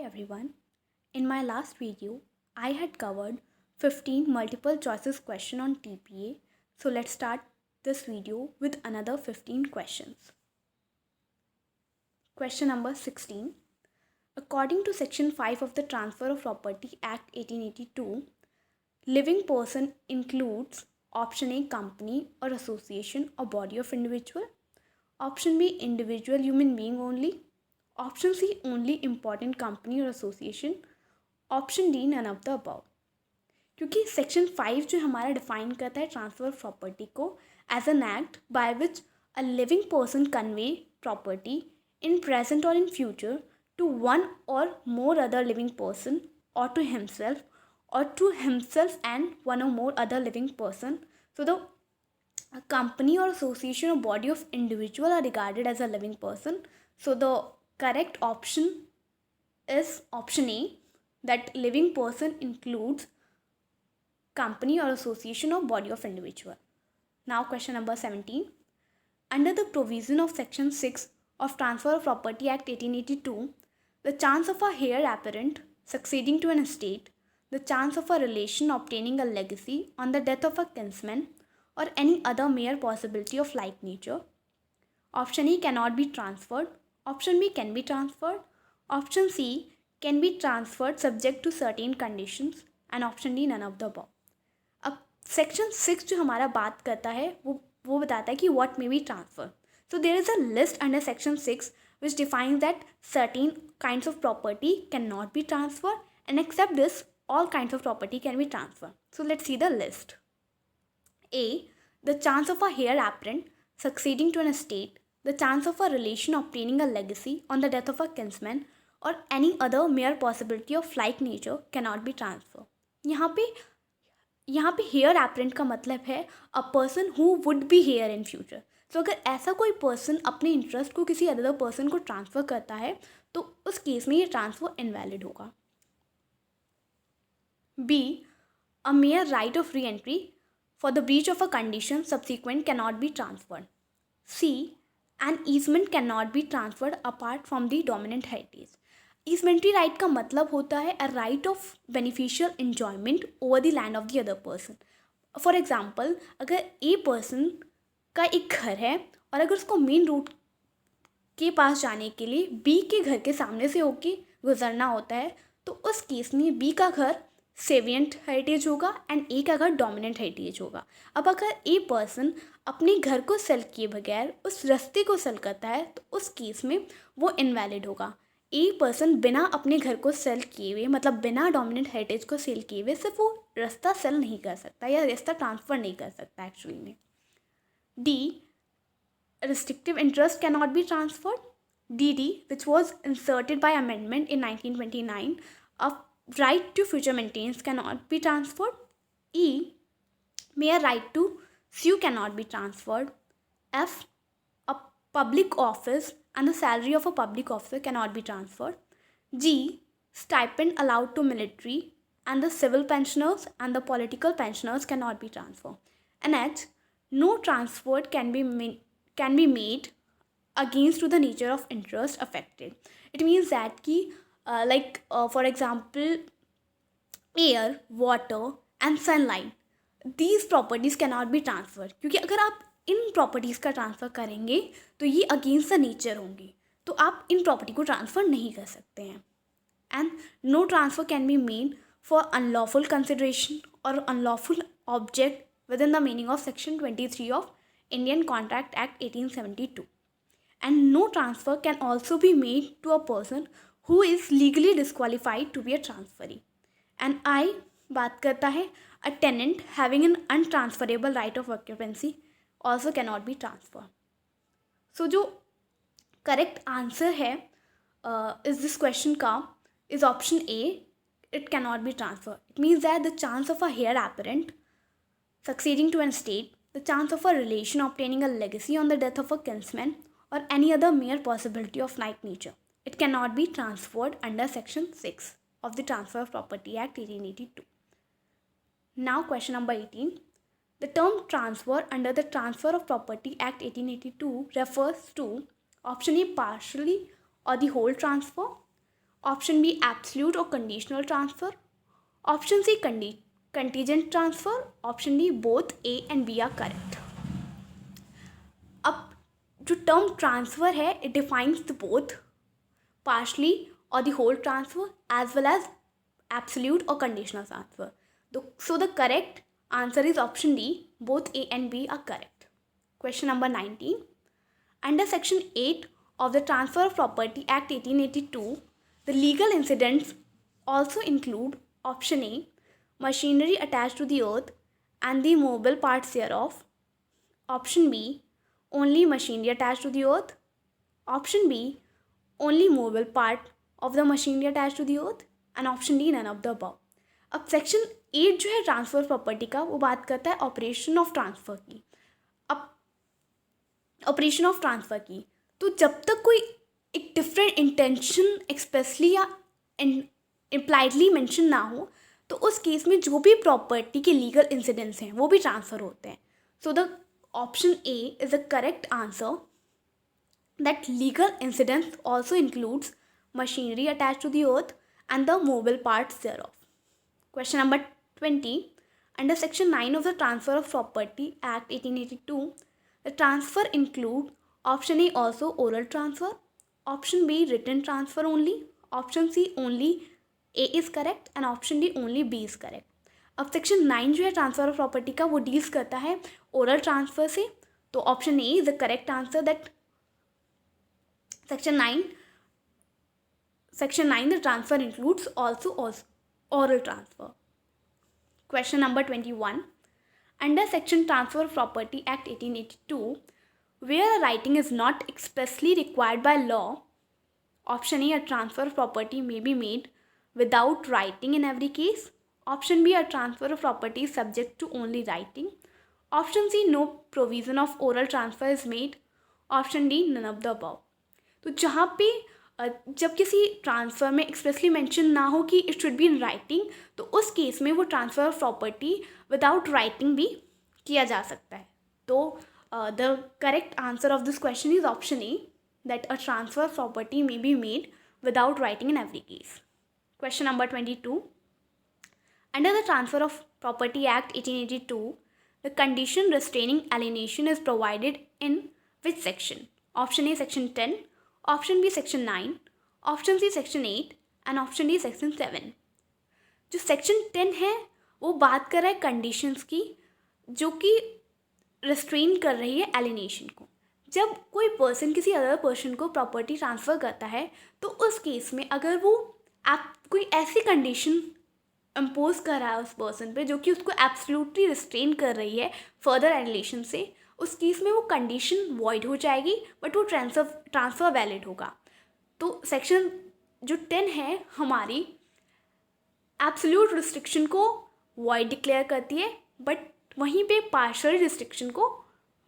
everyone. In my last video, I had covered 15 multiple choices question on TPA. So let's start this video with another 15 questions. Question number 16. According to Section 5 of the Transfer of Property Act 1882, living person includes option A company or association or body of individual, option B individual human being only, option C only important company or association, option D none of the above. क्योंकि section 5 जो हमारा define करता है transfer of property को as an act by which a living person convey property in present or in future to one or more other living person or to himself and one or more other living person. So the company or association or body of individual are regarded as a living person. So the correct option is option A, that living person includes company or association or body of individual. Now question number 17. Under the provision of section 6 of Transfer of Property Act 1882, the chance of a heir apparent succeeding to an estate, the chance of a relation obtaining a legacy on the death of a kinsman, or any other mere possibility of like nature. Option E cannot be transferred. Option B can be transferred. Option C can be transferred subject to certain conditions. And option D none of the above. अब section 6 जो हमारा बात करता है वो बताता है कि what may be transferred. So there is a list under section 6 which defines that certain kinds of property cannot be transferred, and except this all kinds of property can be transferred. So let's see the list. A. The chance of a heir apparent succeeding to an estate, the chance of a relation obtaining a legacy on the death of a kinsman, or any other mere possibility of like nature cannot be transferred. यहाँ पे hair apparent का मतलब है a person who would be here in future. तो अगर ऐसा कोई person अपने इंटरेस्ट को किसी अदर पर्सन को ट्रांसफ़र करता है तो उस केस में ये ट्रांसफ़र इनवैलिड होगा. B. A mere right of re entry for the breach of a condition subsequent cannot be transferred. C. An easement cannot be transferred apart from the dominant heritage. Easementary right का मतलब होता है a right of beneficial enjoyment over the land of the other person. For example, अगर a person का एक घर है और अगर उसको मेन रूट के पास जाने के लिए बी के घर के सामने से होके गुजरना होता है तो उस केस में बी का घर सेवियंट हेरिटेज होगा एंड ए का घर डोमिनेंट हेरिटेज होगा. अब अगर ए पर्सन अपने घर को सेल किए बगैर उस रास्ते को सेल करता है तो उस केस में वो इनवैलिड होगा. ए पर्सन बिना अपने घर को सेल किए हुए, मतलब बिना डोमिनेंट हेरिटेज को सेल किए हुए, सिर्फ वो रास्ता सेल नहीं कर सकता या रास्ता ट्रांसफ़र नहीं कर सकता एक्चुअली में. D. Restrictive interest cannot be transferred. DD, which was inserted by amendment in 1929, a right to future maintenance cannot be transferred. E. Mere right to sue cannot be transferred. F. A public office and the salary of a public officer cannot be transferred. G. Stipend allowed to military and the civil pensioners and the political pensioners cannot be transferred. And H. No transfer can be made against to the nature of interest affected. It means that कि for example air, water and sunlight, these properties cannot be transferred. क्योंकि अगर आप इन properties का transfer करेंगे तो ये against the nature होंगी, तो आप इन प्रॉपर्टी को ट्रांसफ़र नहीं कर सकते हैं. And no transfer can be made for unlawful consideration और unlawful object within the meaning of section 23 of Indian Contract Act 1872. And no transfer can also be made to a person who is legally disqualified to be a transferee. And I बात करता है a tenant having an untransferable right of occupancy also cannot be transferred. So जो correct answer है is this question का is option A, it cannot be transferred. It means that the chance of a heir apparent succeeding to an estate, the chance of a relation obtaining a legacy on the death of a kinsman, or any other mere possibility of like nature, it cannot be transferred under section 6 of the Transfer of Property Act 1882. Now question number 18. The term transfer under the Transfer of Property Act 1882 refers to option A partially or the whole transfer, Option B, absolute or conditional transfer. Option C, contingent transfer. Option D, both A and B are correct. अब जो term transfer है it defines the both partially or the whole transfer as well as absolute or conditional transfer. So the correct answer is option D. Both A and B are correct. Question number 19. Under Section 8 of the Transfer of Property Act 1882, the legal incidents also include option A, machinery attached to the earth and the movable parts thereof. Option B, only machinery attached to the earth. Option B, only movable part of the machinery attached to the earth. And option D, none of the above. अब section 8 जो है transfer property का वो बात करता है operation of transfer की. अब ऑपरेशन ऑफ ट्रांसफ़र की तो जब तक कोई एक डिफरेंट इंटेंशन एक्सप्रेसली या इम्प्लाइडली मेंशन ना हो तो उस केस में जो भी प्रॉपर्टी के लीगल इंसिडेंट्स हैं वो भी ट्रांसफ़र होते हैं. सो the option A is the correct answer. That legal incidents also includes machinery attached to the earth and the movable parts thereof. Question number 20. Under Section 9 of the Transfer of Property Act 1882, the transfer include option A, also oral transfer. Option B, written transfer only. Option C, only A is correct. And option D, only B is correct. अब section 9 जो है transfer of property का वो deals करता है oral transfer से. तो option A is the correct answer. That Section 9, the transfer includes also oral transfer. Question number 21. Under Section Transfer of Property Act 1882, where a writing is not expressly required by law, option A, a transfer of property may be made without writing in every case. Option B, a transfer of property is subject to only writing. Option C, no provision of oral transfer is made. Option D, none of the above. तो जहाँ पे जब किसी transfer में expressly mention ना हो कि it should be in writing तो उस केस में वो transfer of property without writing भी किया जा सकता है. तो the correct answer of this question is option A, that a transfer of property may be made without writing in every case. Question number 22. Under the transfer of property act 1882, the condition restraining alienation is provided in which section? Option A section 10, option B section 9, option C section 8 and option D section 7. जो section 10 है वो बात कर रहा है conditions की जो कि रिस्ट्रेन कर रही है एलिनेशन को. जब कोई पर्सन किसी अदर पर्सन को प्रॉपर्टी ट्रांसफ़र करता है तो उस केस में अगर वो कोई ऐसी कंडीशन इम्पोज कर रहा है उस पर्सन पे जो कि उसको एब्सोल्युटली रिस्ट्रेन कर रही है फर्दर एलिनेशन से, उस केस में वो कंडीशन वॉइड हो जाएगी बट वो ट्रांसफ़र वैलिड होगा. तो सेक्शन जो 10 है हमारी एब्सोल्यूट रिस्ट्रिक्शन को वॉइड डिक्लेयर करती है बट वहीं पे पार्शियल रिस्ट्रिक्शन को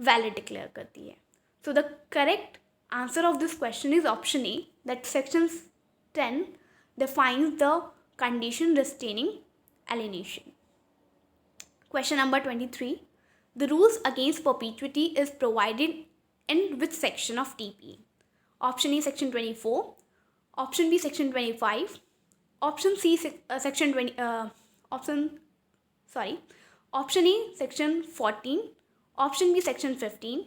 वैलिड डिक्लेयर करती है. So the correct answer of this question is option A, that section 10 defines the condition restraining alienation. Question number 23. The rules against perpetuity is provided in which section of TPA? Option A section 24, option B section 25, option C section 20 option A section 14, option B section 15,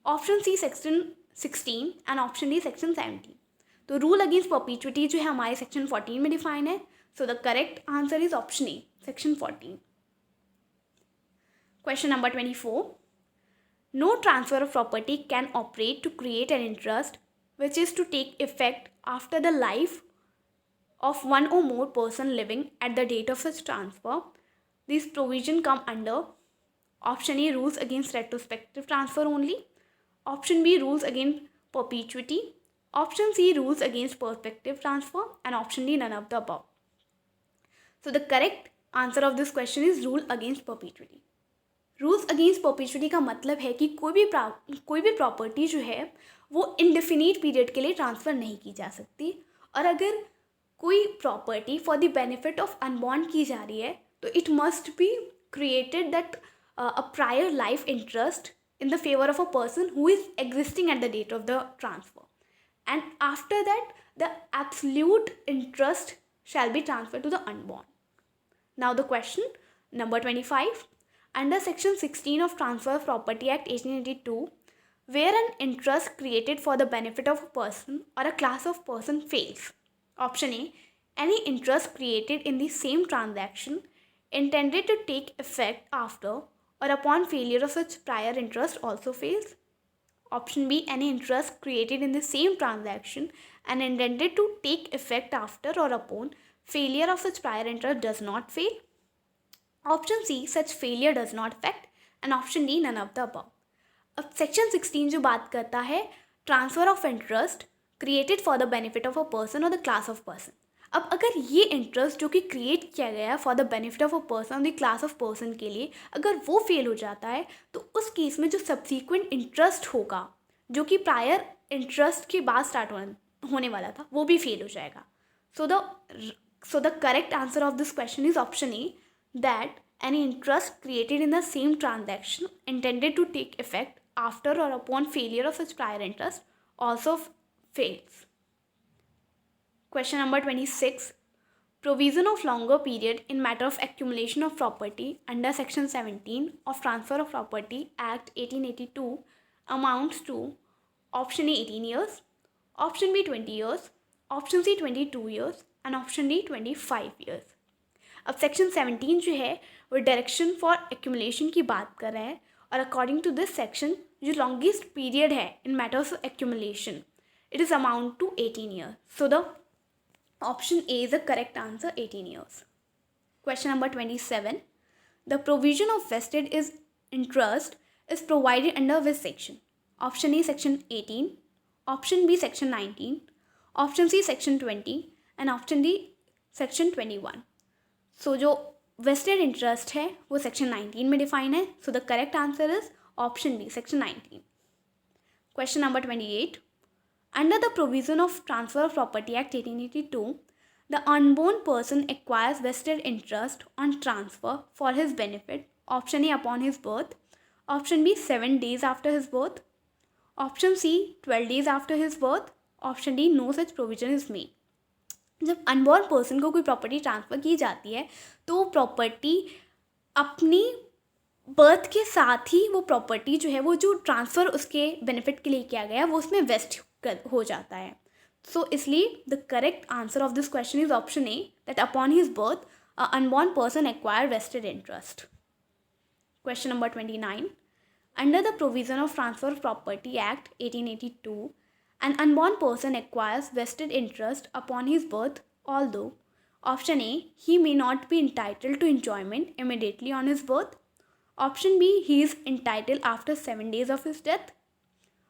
option C section 16 and option D section 17. तो rule against परपीचुइटी जो है हमारे section 14 में define है. So the correct answer is option A section 14. Question number 24. No transfer of property can operate to create an interest which is to take effect after the life of one or more person living at the date of such transfer. These provisions come under option A, rules against retrospective transfer only, option B, rules against perpetuity, option C, rules against prospective transfer, and option D, none of the above. So the correct answer of this question is rule against perpetuity. Rules against perpetuity का मतलब है कि कोई भी property जो है वो indefinite period के लिए ट्रांसफ़र नहीं की जा सकती. और अगर कोई property for the benefit of unborn की जा रही है तो it must be created that a prior life interest in the favor of a person who is existing at the date of the transfer, and after that the absolute interest shall be transferred to the unborn. Now the question number 25. Under section 16 of Transfer of Property Act 1882, where an interest created for the benefit of a person or a class of person fails. Option A, any interest created in the same transaction intended to take effect after or upon failure of such prior interest also fails. Option B, any interest created in the same transaction and intended to take effect after or upon failure of such prior interest does not fail. Option C, such failure does not affect. And option D, none of the above. अब section 16 जो बात करता है transfer of interest created for the benefit of a person और the class of person. अब अगर ये interest जो कि क्रिएट किया गया है for the benefit of a person और द क्लास ऑफ पर्सन के लिए अगर वो फेल हो जाता है तो उस केस में जो सब्सिक्वेंट इंटरेस्ट होगा जो कि प्रायर इंटरेस्ट के बाद स्टार्ट होने वाला था वो भी फेल हो जाएगा. सो the correct answer of this question is option A, that any interest created in the same transaction intended to take effect after or upon failure of such prior interest also fails. Question number 26. Provision of longer period in matter of accumulation of property under section 17 of Transfer of Property Act 1882 amounts to option A 18 years, option B 20 years, option C 22 years and option D 25 years. अब section 17 जो है वो direction for accumulation की बात कर रहा है और अकॉर्डिंग टू दिस सेक्शन जो लॉन्गेस्ट पीरियड है in matters of accumulation it is amount to 18 year. So the option A is the correct answer 18 years. Question number 27. The provision of vested is interest is provided under which section. Option A section 18, option B section 19, option C section 20 and option D section 21. So जो vested interest है वो section 19 में define है. So the correct answer is option B section 19. Question number 28. Under the provision of transfer of property act 1882 the unborn person acquires vested interest on transfer for his benefit. Option A upon his birth, option B 7 days after his birth, option C 12 days after his birth, option D no such provision is made. जब unborn person को कोई property transfer की जाती है तो वो property अपनी birth के साथ ही वो प्रॉपर्टी जो है वो जो ट्रांसफ़र उसके बेनिफिट के लिए किया गया है वो उसमें वेस्ट हो जाता है. सो इसलिए the correct answer of this question is option A, that upon his birth unborn person acquire vested interest. Question number 29. Under the provision of transfer of property act 1882 an unborn person acquires vested interest upon his birth, although option A, he may not be entitled to enjoyment immediately on his birth, option B, he is entitled after 7 days of his death,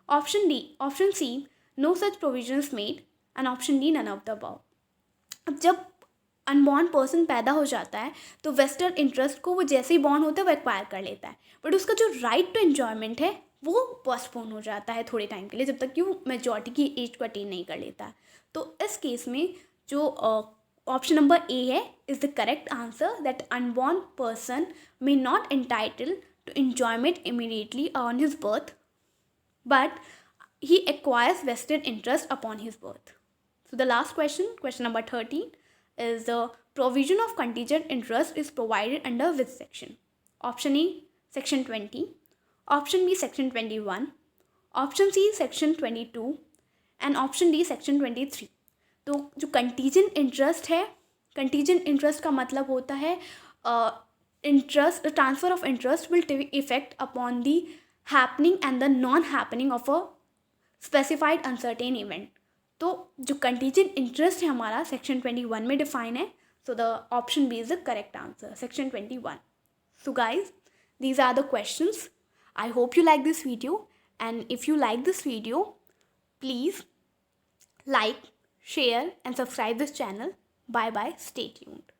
option C, no such provision is made, and option D, none of the above. अब जब unborn person पैदा हो जाता है तो vested interest को वो जैसे ही बॉर्न होता है वो एक्वायर कर लेता है, बट उसका जो राइट टू एन्जॉयमेंट है वो पोस्टपोन हो जाता है थोड़े टाइम के लिए जब तक कि वो मेजॉरिटी की एज को अटेन नहीं कर लेता है. तो इस केस में जो ऑप्शन नंबर ए है is the correct answer, that unborn person may not entitle to enjoyment immediately on his birth but he acquires vested interest upon his birth. So the last question number 13 is the provision of contingent interest is provided under which section. Option A section 20, option B section 21, option C section 22 and option D section 23. तो जो contingent interest है, contingent interest का मतलब होता है interest, transfer of interest will take effect upon the happening and the non-happening of a specified uncertain event. तो जो contingent interest है हमारा सेक्शन 21 में डिफाइन है. So the option B is the correct answer, section 21. So guys, these are the questions. I hope you like this video, and if you like this video please like, share and subscribe this channel. Bye bye, stay tuned.